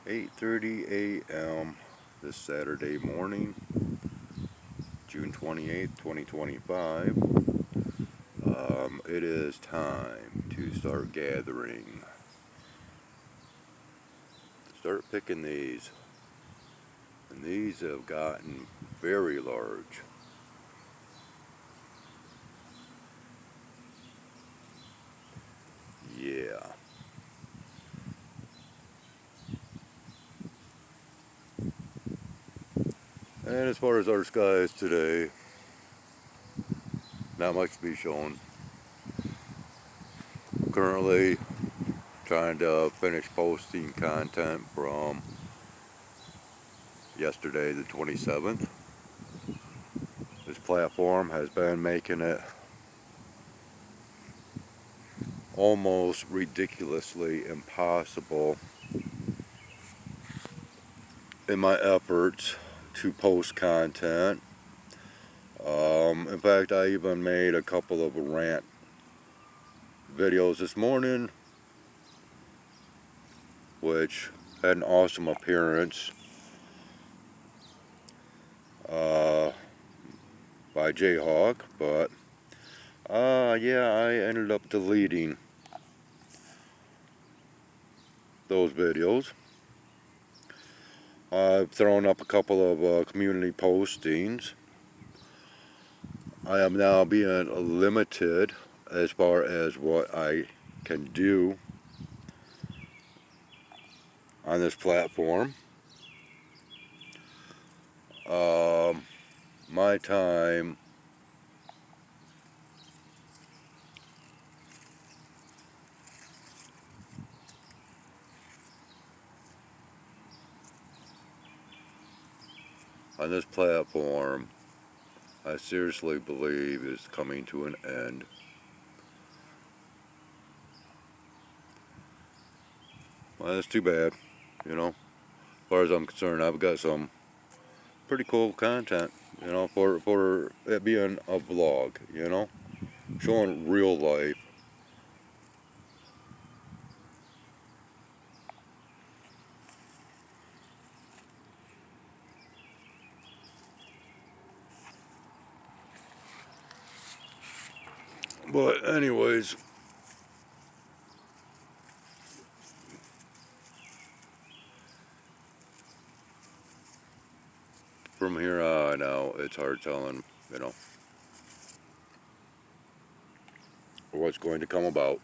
8:30 a.m. this Saturday morning, June 28th, 2025. It is time to start gathering. Start picking these. And these have gotten very large. Yeah. And as far as our skies today, not much to be shown. Currently trying to finish posting content from yesterday, the 27th. This platform has been making it almost ridiculously impossible in my efforts to post content. In fact, I even made a couple of rant videos this morning, which had an awesome appearance by Jayhawk, but yeah, I ended up deleting those videos. I've thrown up a couple of community postings. I am now being limited as far as what I can do on this platform. My time on this platform, I seriously believe, is coming to an end. Well, that's too bad, you know. As far as I'm concerned, I've got some pretty cool content, you know, for it being a vlog, you know, showing real life. But anyways, from here on out, it's hard telling, you know, what's going to come about.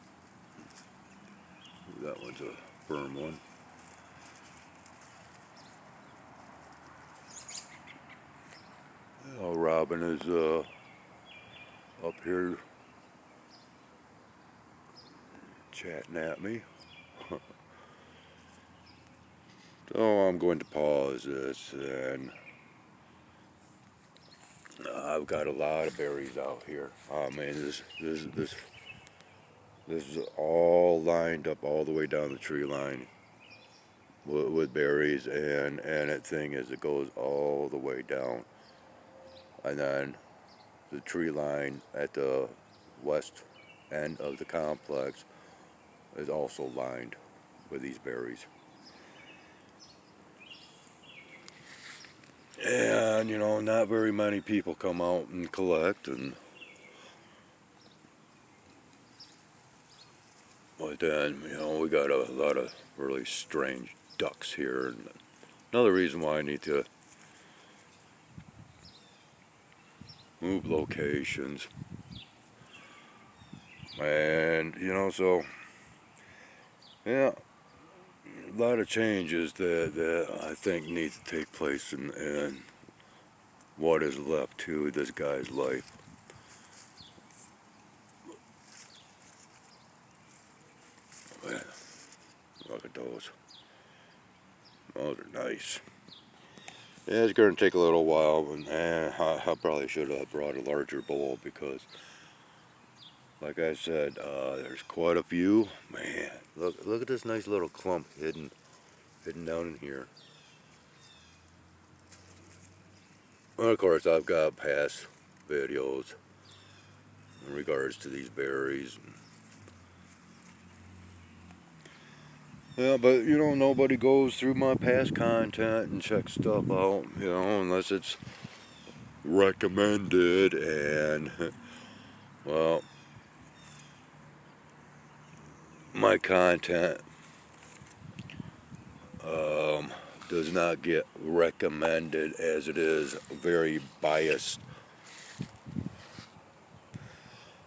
That one's a firm one. Oh, Robin is up here chatting at me. So I'm going to pause this, and I've got a lot of berries out here. I mean, this is all lined up all the way down the tree line with berries, and that thing is, it goes all the way down, and then the tree line at the west end of the complex is also lined with these berries. And you know, not very many people come out and collect, and but then, you know, we got a lot of really strange ducks here, and another reason why I need to move locations. And you know, so yeah, a lot of changes that I think need to take place in what is left to this guy's life. Man, look at those. Those are nice. Yeah, it's going to take a little while, and I probably should have brought a larger bowl, because like I said, there's quite a few. Man, look at this nice little clump hidden down in here. Well, of course, I've got past videos in regards to these berries. Yeah, but you know, nobody goes through my past content and checks stuff out, you know, unless it's recommended. And well, my content um, does not get recommended, as it is very biased.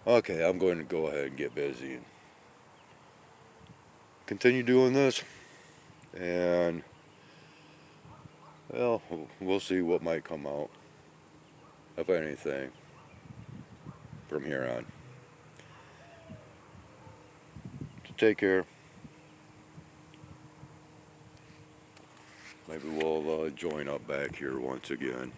Okay, I'm going to go ahead and get busy and continue doing this, and well, we'll see what might come out, if anything, from here on. So take care. Maybe we'll join up back here once again.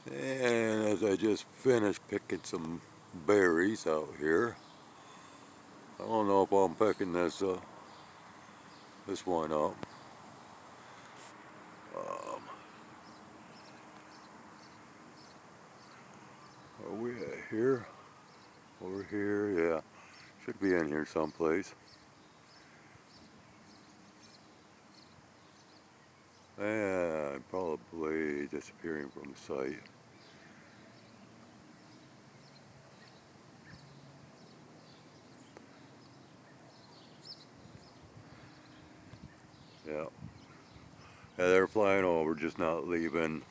And as I just finished picking some berries out here, I don't know if I'm picking this one up. Um, are we at here? Over here, yeah. Should be in here someplace. And probably disappearing from the site. Yeah. Yeah, they're flying over, just not leaving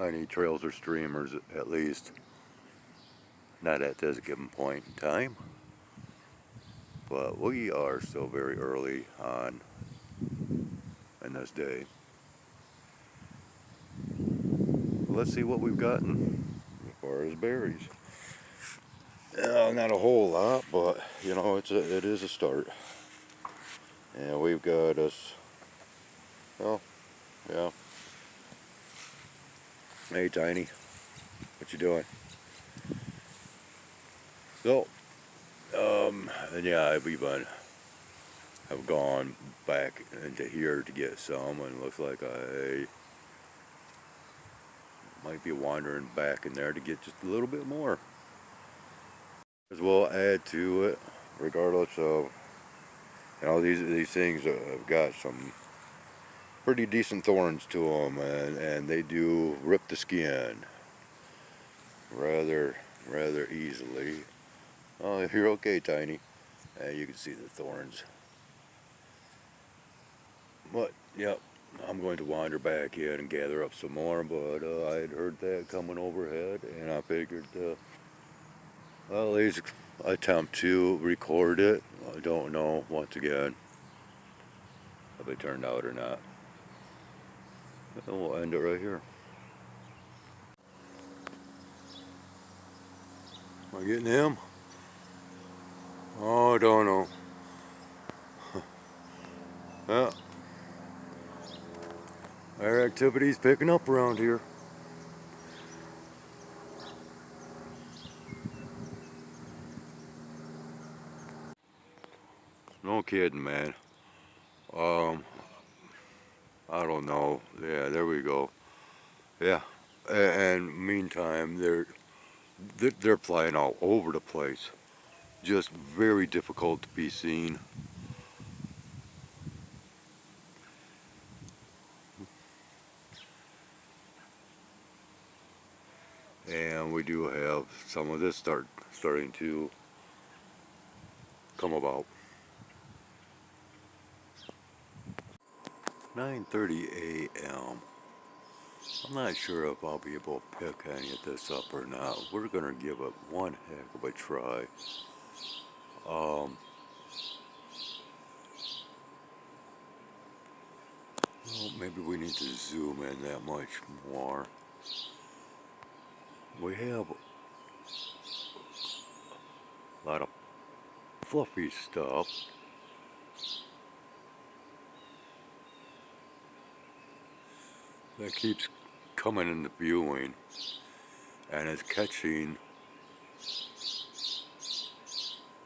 any trails or streamers, at least. Not at this given point in time. But we are still very early on in this day. Let's see what we've gotten as far as berries. Not a whole lot, but you know, it is a start. And we've got us, well, yeah. Hey, Tiny, what you doing? So, and yeah, have gone back into here to get some, and it looks like I might be wandering back in there to get just a little bit more. As well, add to it, regardless of, you know, these things have got some pretty decent thorns to them, and they do rip the skin rather easily. Oh, if you're okay, Tiny. You can see the thorns. But, yep, I'm going to wander back in and gather up some more, but I had heard that coming overhead, and I figured, well, at least attempt to record it. I don't know, once again, if it turned out or not. And we'll end it right here. Am I getting him? Oh, I don't know. Yeah. Our activity's picking up around here. No kidding, man. Um, I don't know. Yeah, there we go. Yeah. And meantime, they're flying all over the place. Just very difficult to be seen. And we do have some of this starting to come about. 9:30 a.m. I'm not sure if I'll be able to pick any of this up or not. We're gonna give it one heck of a try. Um, well, maybe we need to zoom in that much more. We have a lot of fluffy stuff. That keeps coming into viewing, and it's catching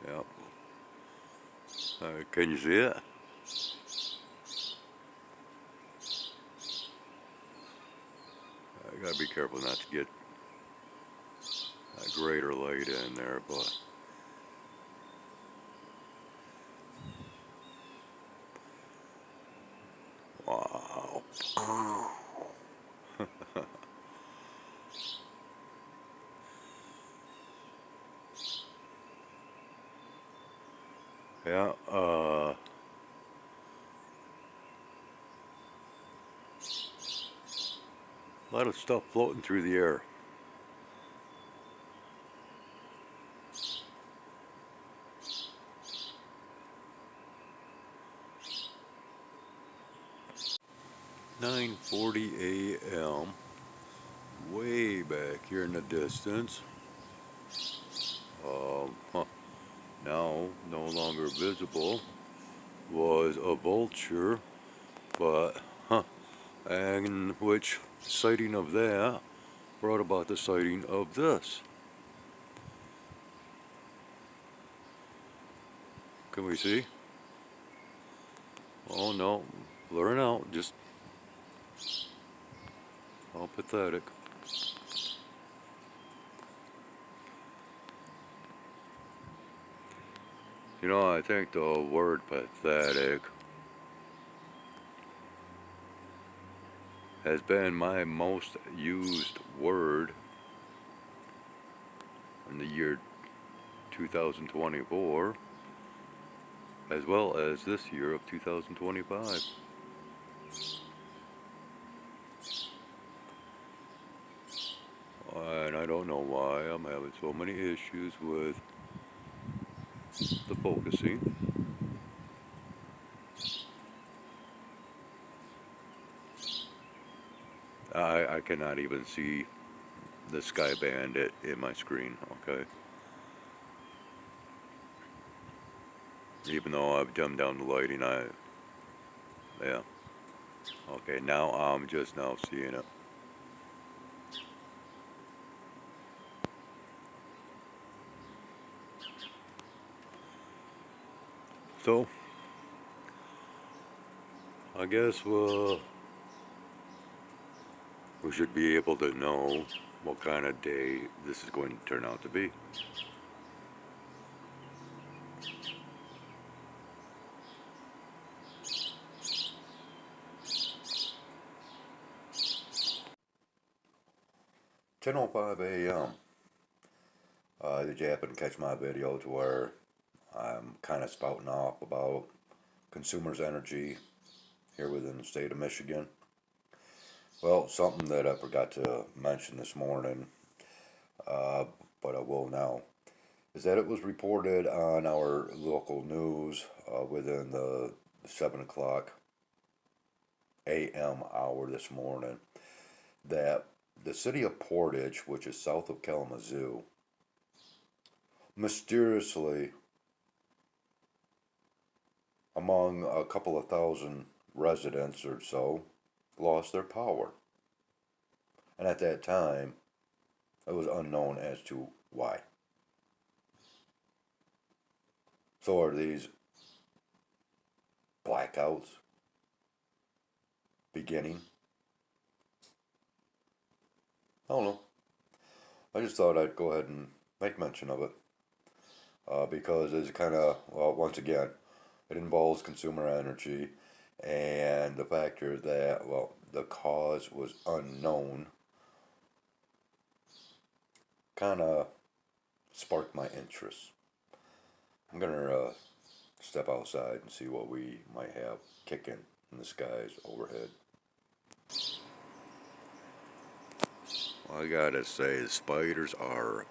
Yep. Can you see it? I gotta be careful not to get a greater light in there, but wow. Yeah, a lot of stuff floating through the air. "9:40 a.m. way back here in the distance. Now no longer visible was a vulture, but and which sighting of that brought about the sighting of this. Can we see? Oh no, blurring out, just how pathetic. You know, I think the word pathetic has been my most used word in the year 2024, as well as this year of 2025. And I don't know why I'm having so many issues with the focusing. I cannot even see the sky bandit in my screen, okay? Even though I've dimmed down the lighting, yeah. Okay, now I'm just now seeing it. So, I guess we should be able to know what kind of day this is going to turn out to be. "10:05 a.m. Did you happen to catch my video to where I'm kind of spouting off about consumers' energy here within the state of Michigan? Well, something that I forgot to mention this morning, but I will now, is that it was reported on our local news within the 7 o'clock a.m. hour this morning that the city of Portage, which is south of Kalamazoo, mysteriously, among a couple of thousand residents or so, lost their power. And at that time, it was unknown as to why. So are these blackouts beginning? I don't know. I just thought I'd go ahead and make mention of it. Because it's kind of, well, once again, it involves consumer energy, and the factor that, well, the cause was unknown kind of sparked my interest. I'm gonna step outside and see what we might have kicking in the skies overhead. Well, I gotta say, the spiders are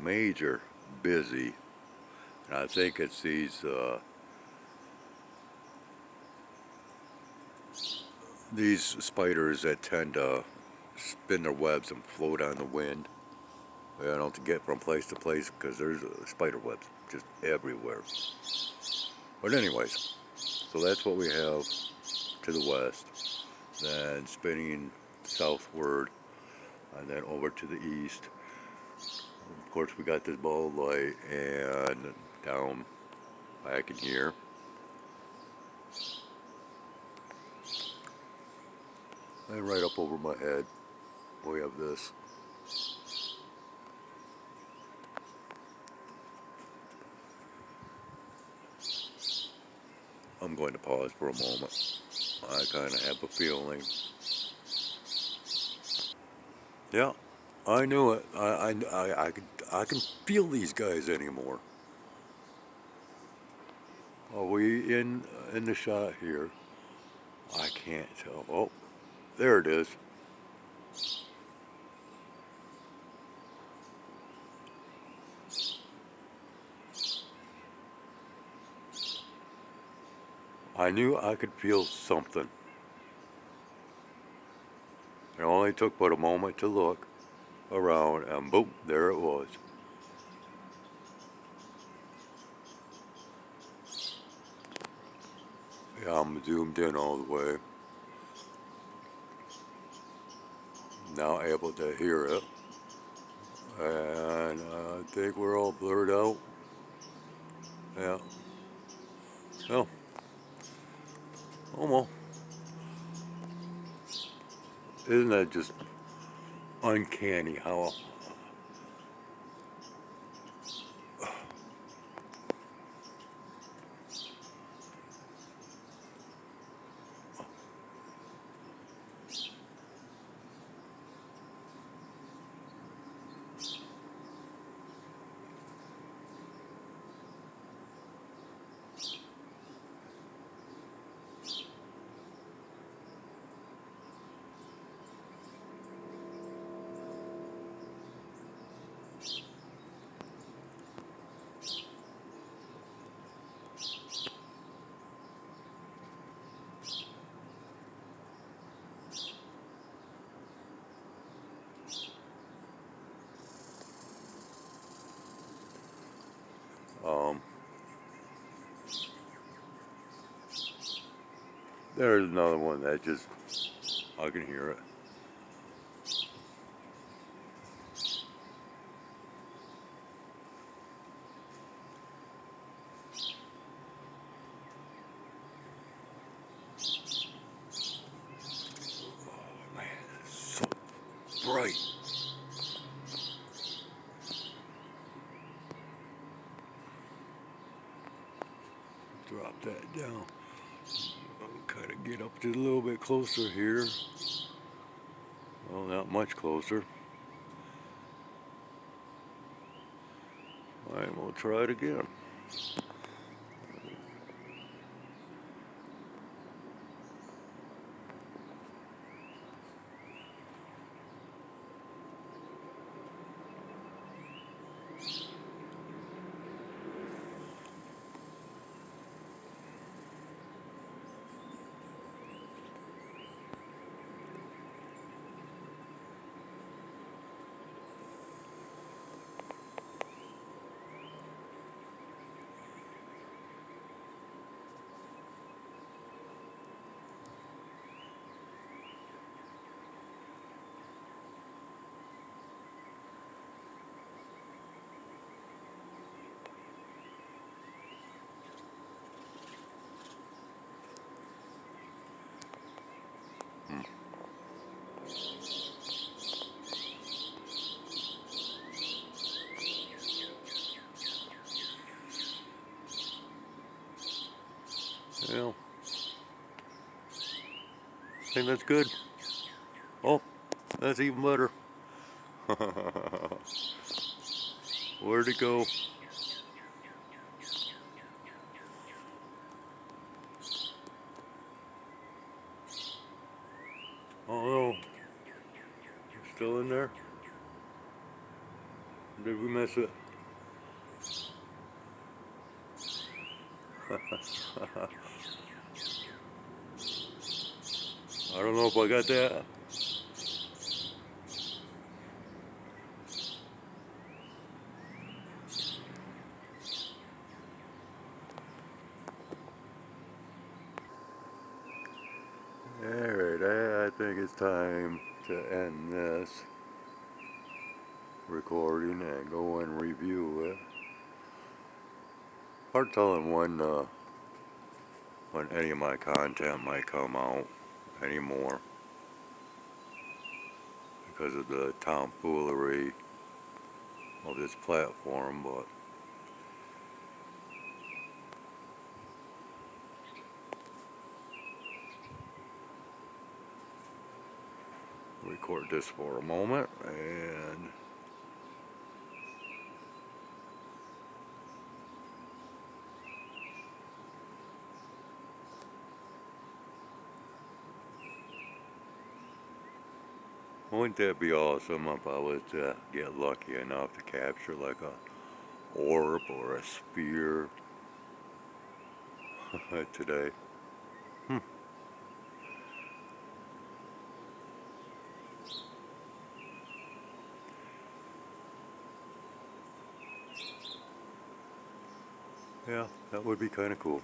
major busy, and I think it's these spiders that tend to spin their webs and float on the wind, you know, to get from place to place, because there's spider webs just everywhere. But anyways, so that's what we have to the west, then spinning southward, and then over to the east, Of course, we got this bulb light, and down back in here, and right up over my head, we have this. I'm going to pause for a moment. I kind of have a feeling. Yeah, I knew it. I can feel these guys anymore. Are we in the shot here? I can't tell. Oh, there it is. I knew I could feel something. It only took but a moment to look around, and boom, there it was. Yeah, I'm zoomed in all the way. Now able to hear it. And I think we're all blurred out. Yeah. Oh, almost. Isn't that just uncanny how... Um, there's another one that just... I can hear it. Oh man, it's so bright. Drop that down. I'll kind of get up just a little bit closer here. Well, not much closer. Alright, we'll try it again. Yeah, I think that's good. Oh, that's even better. Where'd it go? Oh no, still in there? Did we miss it? I don't know if I got that. Alright, I think it's time to end this. recording and go and review it. Hard telling when any of my content might come out anymore because of the tomfoolery of this platform, but record this for a moment and wouldn't that be awesome if I was to get lucky enough to capture like a orb or a sphere today? Yeah, that would be kind of cool.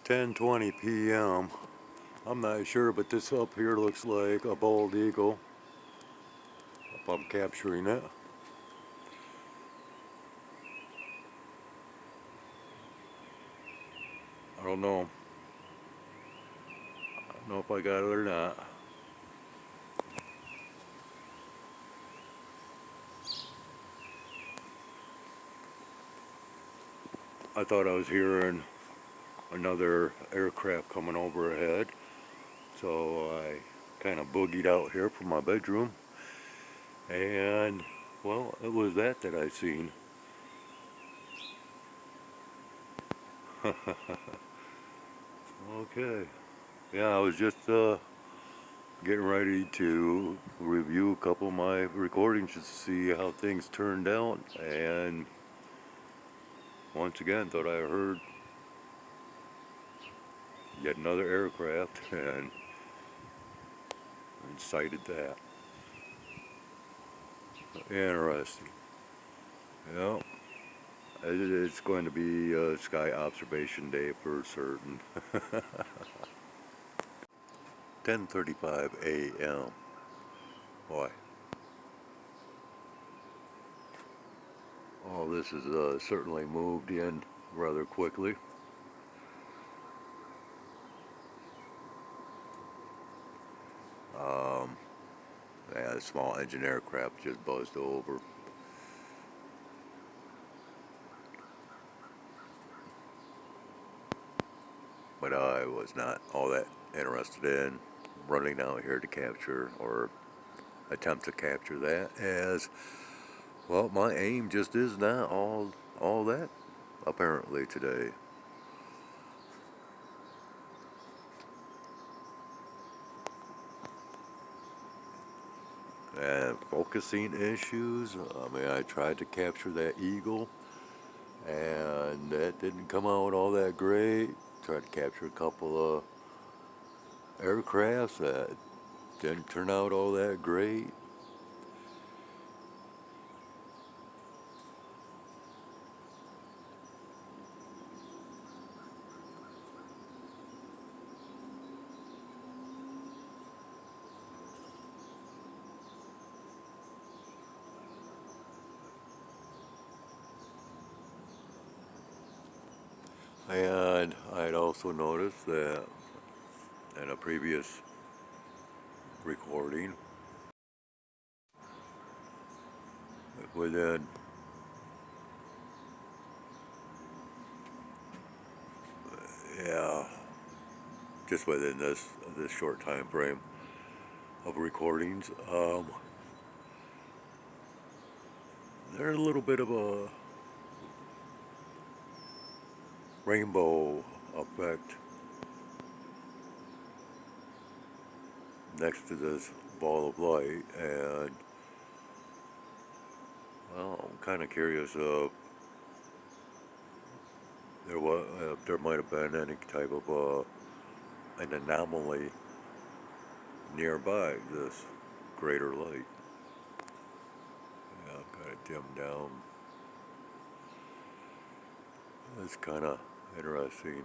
"10:20 p.m. I'm not sure, but this up here looks like a bald eagle. If I'm capturing it. I don't know. I don't know if I got it or not. I thought I was hearing another aircraft coming overhead, so I kind of boogied out here from my bedroom, and well, it was that I seen. Okay, yeah, I was just getting ready to review a couple of my recordings just to see how things turned out, and once again thought I heard yet another aircraft and sighted that. Interesting. Yeah, it's going to be a sky observation day for certain. 10:35 a.m. Boy, all this is certainly moved in rather quickly. Um, yeah, a small engine aircraft just buzzed over. But I was not all that interested in running out here to capture or attempt to capture that, as well, my aim just is not all that apparently today. And focusing issues, I mean, I tried to capture that eagle and that didn't come out all that great. Tried to capture a couple of aircrafts that didn't turn out all that great. And I'd also noticed that in a previous recording, within yeah, just within this short time frame of recordings, there's a little bit of a rainbow effect next to this ball of light, and well, I'm kind of curious if there might have been any type of an anomaly nearby this greater light. Yeah, kind of dimmed down. It's kind of interesting.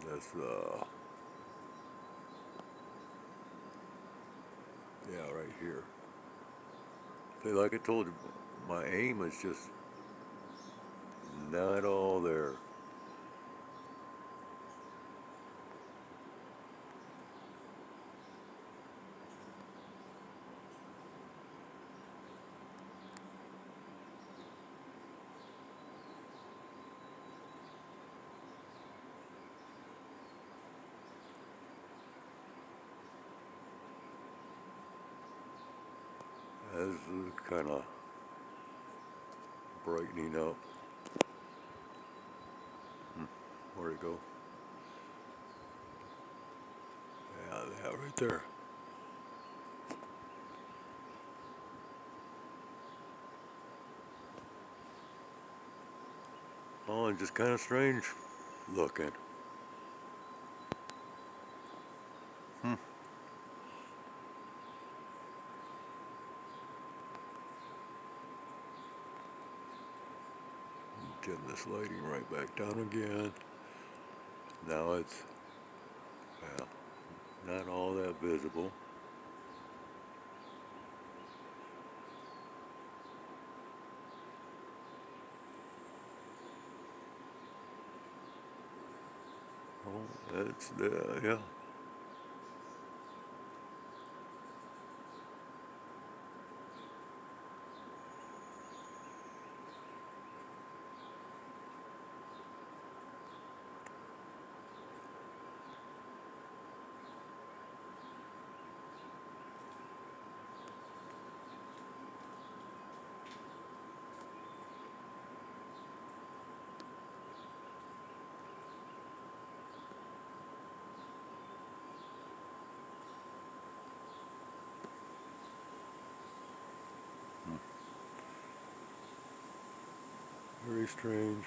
That's yeah, right here. See, like I told you, my aim is just not all there. This is kind of brightening up. Where'd it go? Yeah, that right there. Oh, and just kind of strange looking. Hmm. Getting this lighting right back down again. Now it's, yeah, not all that visible. Oh, that's there, yeah. Very strange.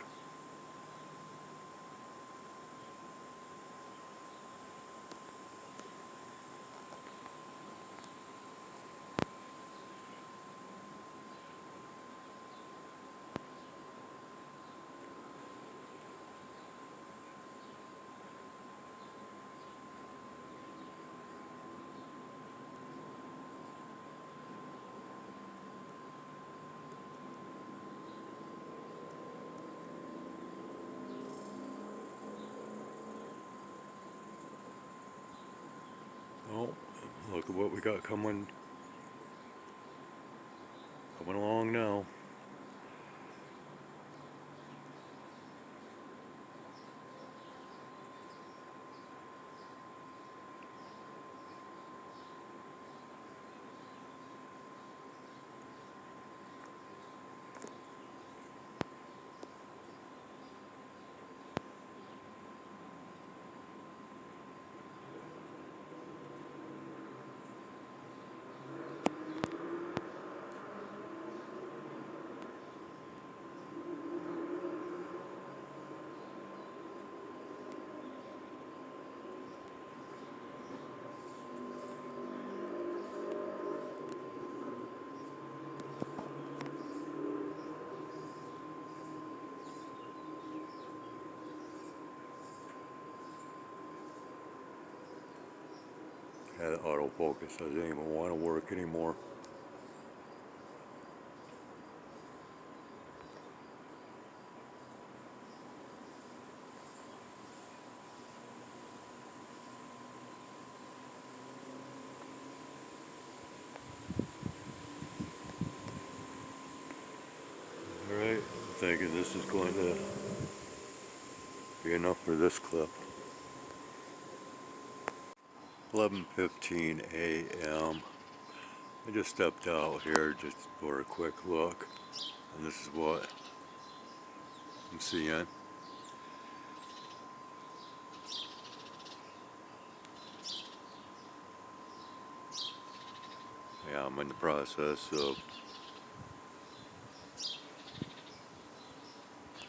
Oh, look at what we got coming along now. Had autofocus, I didn't even want to work anymore. Alright, I'm thinking this is going to be enough for this clip. 11:15 a.m. I just stepped out here just for a quick look, and this is what I'm seeing. Yeah, I'm in the process of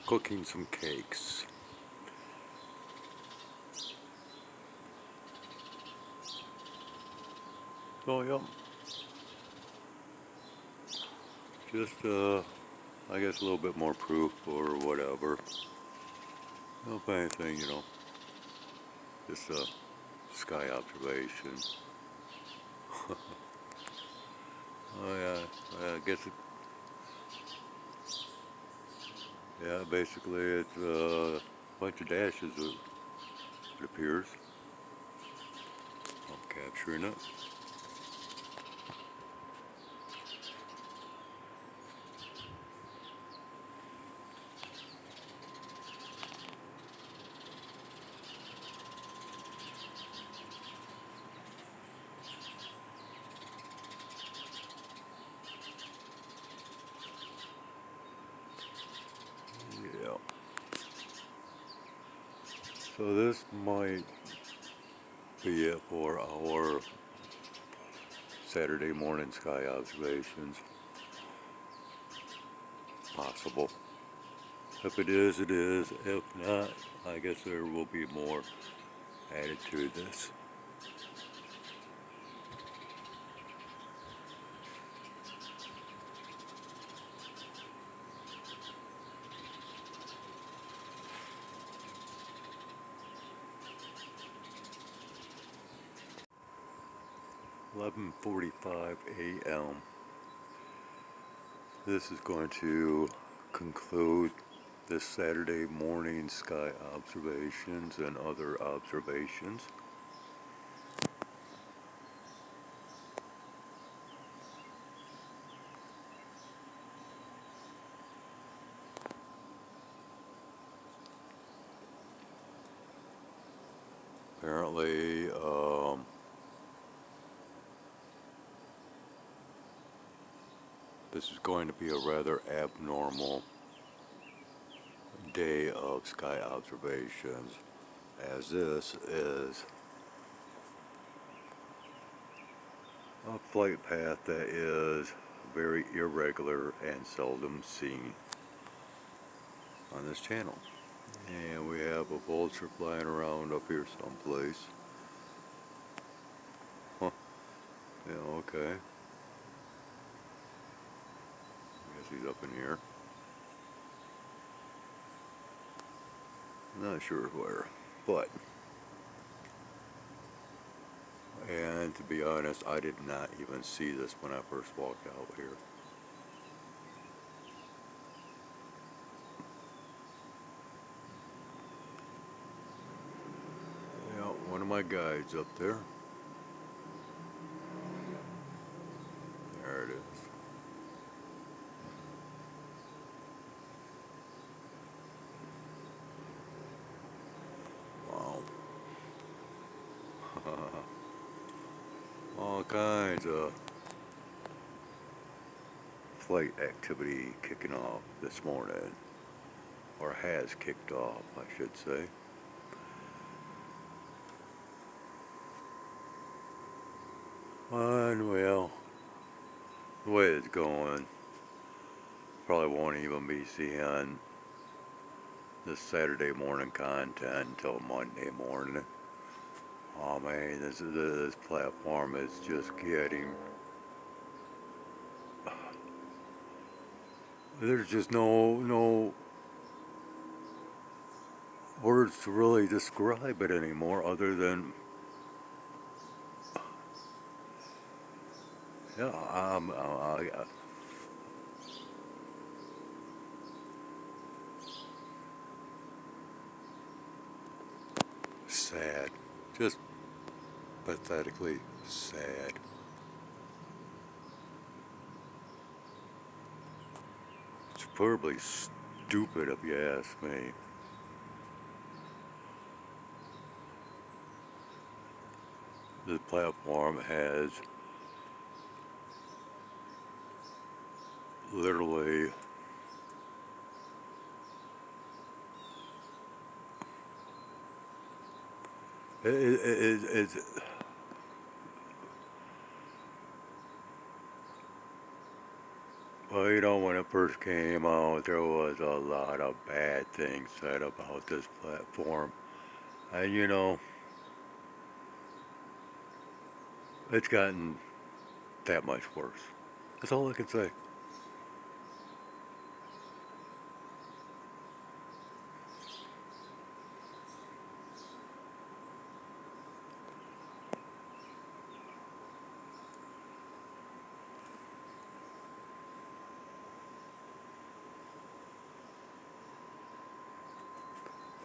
cooking some cakes. So, yep. Just, I guess a little bit more proof or whatever. If anything, you know. Just a sky observation. Oh yeah, I guess it, yeah, basically it's a bunch of dashes, it appears. I'm capturing it. Yeah. So this might be it for our Saturday morning sky observations. Possible. If it is, it is. If not, I guess there will be more added to this. "11:45 a.m. This is going to conclude this Saturday morning sky observations and other observations. Apparently, this is going to be a rather abnormal day of sky observations, as this is a flight path that is very irregular and seldom seen on this channel. And we have a vulture flying around up here someplace. Huh. Yeah, okay. I guess he's up in here. Not sure where, but, and to be honest, I did not even see this when I first walked out here. Yeah, one of my guides up there. There it is. Wow. All kinds of flight activity kicking off this morning, or has kicked off, I should say. And well, the way it's going, probably won't even be seeing this Saturday morning content until Monday morning. Oh man, this platform is just getting, there's just no words to really describe it anymore, other than, yeah, sad, just pathetically sad. Superbly stupid, if you ask me. This platform has literally it's, well, you know, when it first came out, there was a lot of bad things said about this platform, and you know, it's gotten that much worse. That's all I can say.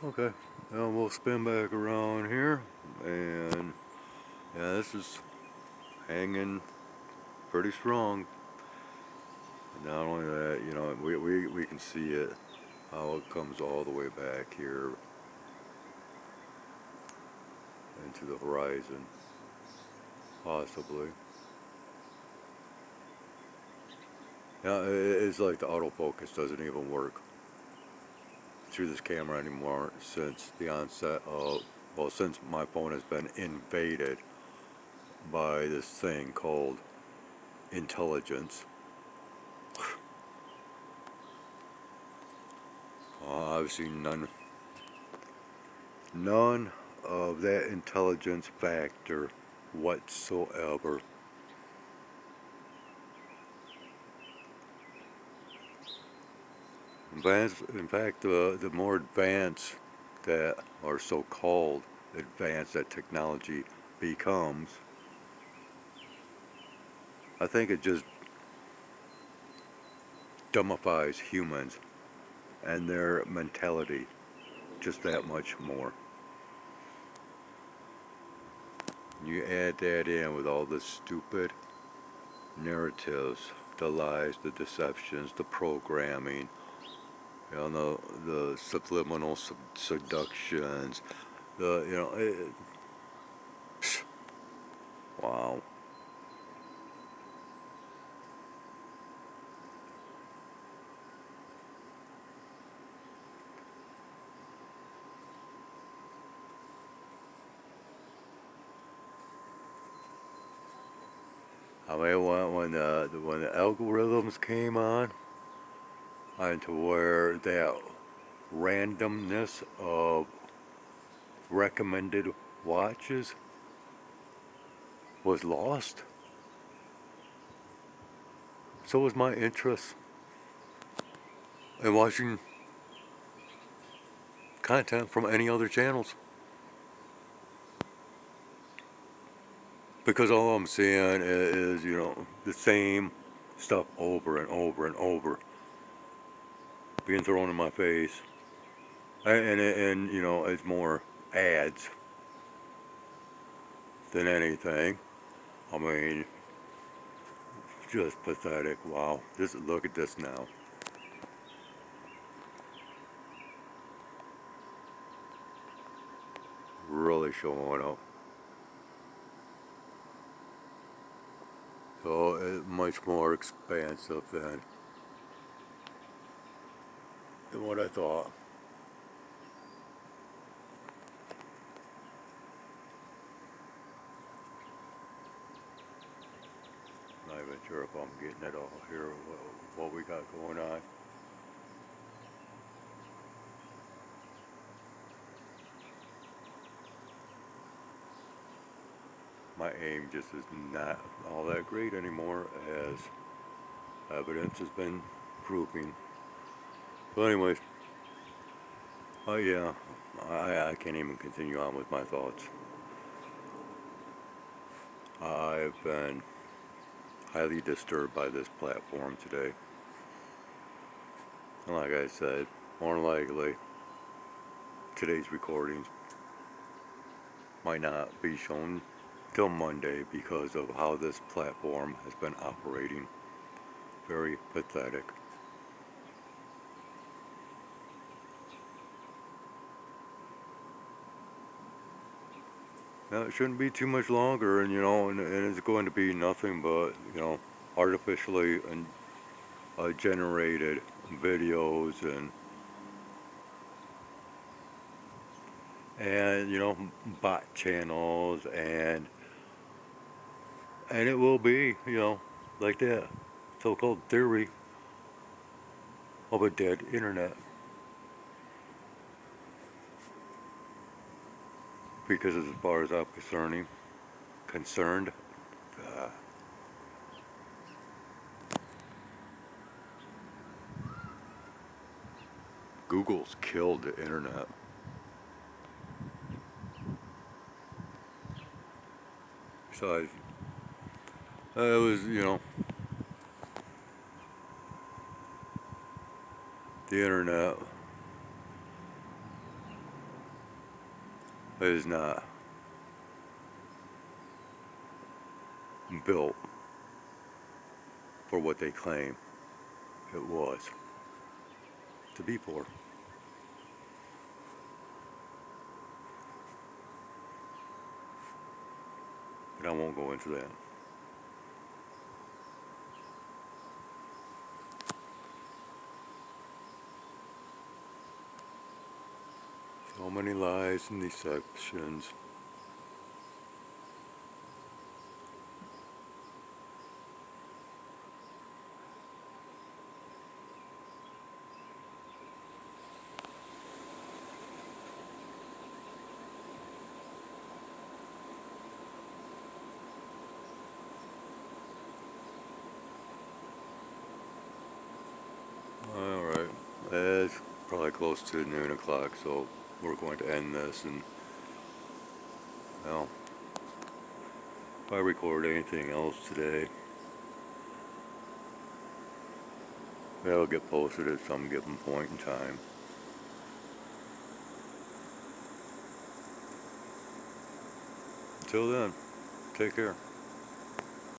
Okay, now we'll spin back around here, and yeah, this is hanging pretty strong. And not only that, you know, we can see it, how it comes all the way back here into the horizon, possibly. Yeah, it's like the autofocus doesn't even work through this camera anymore since the onset of, well, since my phone has been invaded by this thing called intelligence. Obviously none of that intelligence factor whatsoever. In fact, the more advanced that, or so-called advanced that technology becomes, I think it just dumbifies humans and their mentality just that much more. You add that in with all the stupid narratives, the lies, the deceptions, the programming, you know, the subliminal seductions, you know, wow. I mean, when the algorithms came on, and to where that randomness of recommended watches was lost, so was my interest in watching content from any other channels. Because all I'm seeing is, you know, the same stuff over and over and over being thrown in my face. And you know, it's more ads than anything. I mean, just pathetic. Wow. Look at this now. Really showing up. So it's much more expansive than what I thought. Not even sure if I'm getting it all here, what we got going on. My aim just is not all that great anymore, as evidence has been proving. So anyways, oh yeah, I can't even continue on with my thoughts. I've been highly disturbed by this platform today. And like I said, more than likely, today's recordings might not be shown till Monday because of how this platform has been operating. Very pathetic. Now, it shouldn't be too much longer, and you know, and it's going to be nothing but, you know, artificially and generated videos and you know, bot channels, and it will be, you know, like that so-called theory of a dead internet. Because as far as I'm concerned, uh, Google's killed the internet. So it was, you know, the internet is not built for what they claim it was to be for. But I won't go into that. So many lies and deceptions. Alright, it's probably close to noon o'clock, so we're going to end this. And well, if I record anything else today, that'll get posted at some given point in time. Until then, take care.